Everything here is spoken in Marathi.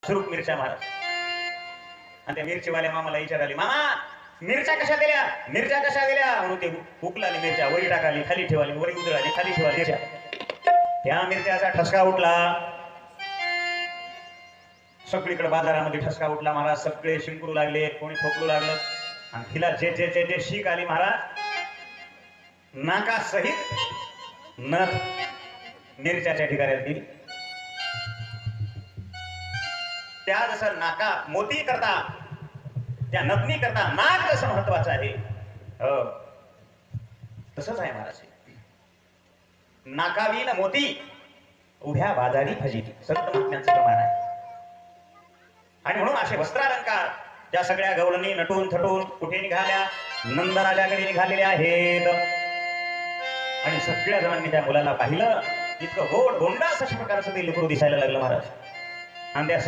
सुरूप मिरच्या महाराज. आणि त्या मिरचीवाल्या मामाला विचाराली, मामा मिरच्या कशा दिल्या? मिरच्या कशा दिल्या? म्हणून ते उकलाली मिरच्या, वरी टाकाली, खाली ठेवाली, वरी उधळाली, खाली ठेवाली मिरच्या. त्या मिरच्याचा ठसका उठला, सगळीकडे बाजारामध्ये ठसका उठला महाराज. सगळे शिंकरू लागले, कोणी ठोकरू लागलं. आणि तिला जे जे जे जे शीक आली महाराज, नाका सहित नथ मिरच्याच्या ठिकाणी दिली. त्या जसं नाका मोती करता, त्या नथनी करता नाक जसं महत्वाचं आहे, तसंच आहे महाराज. नाकावीन मोती उभ्या बाजारी फजिती, संत महात्म्यांचं प्रमाण आहे. आणि म्हणून असे वस्त्रालंकार त्या सगळ्या गौरणी नटून थटून कुठे निघाल्या? नंदराजाकडे निघालेल्या आहेत. आणि सगळ्या जणांनी त्या मुलाला पाहिलं, इतकं गोड गोंडा अशा प्रकारचं ते लेकरू दिसायला लागलं महाराज. आणि त्या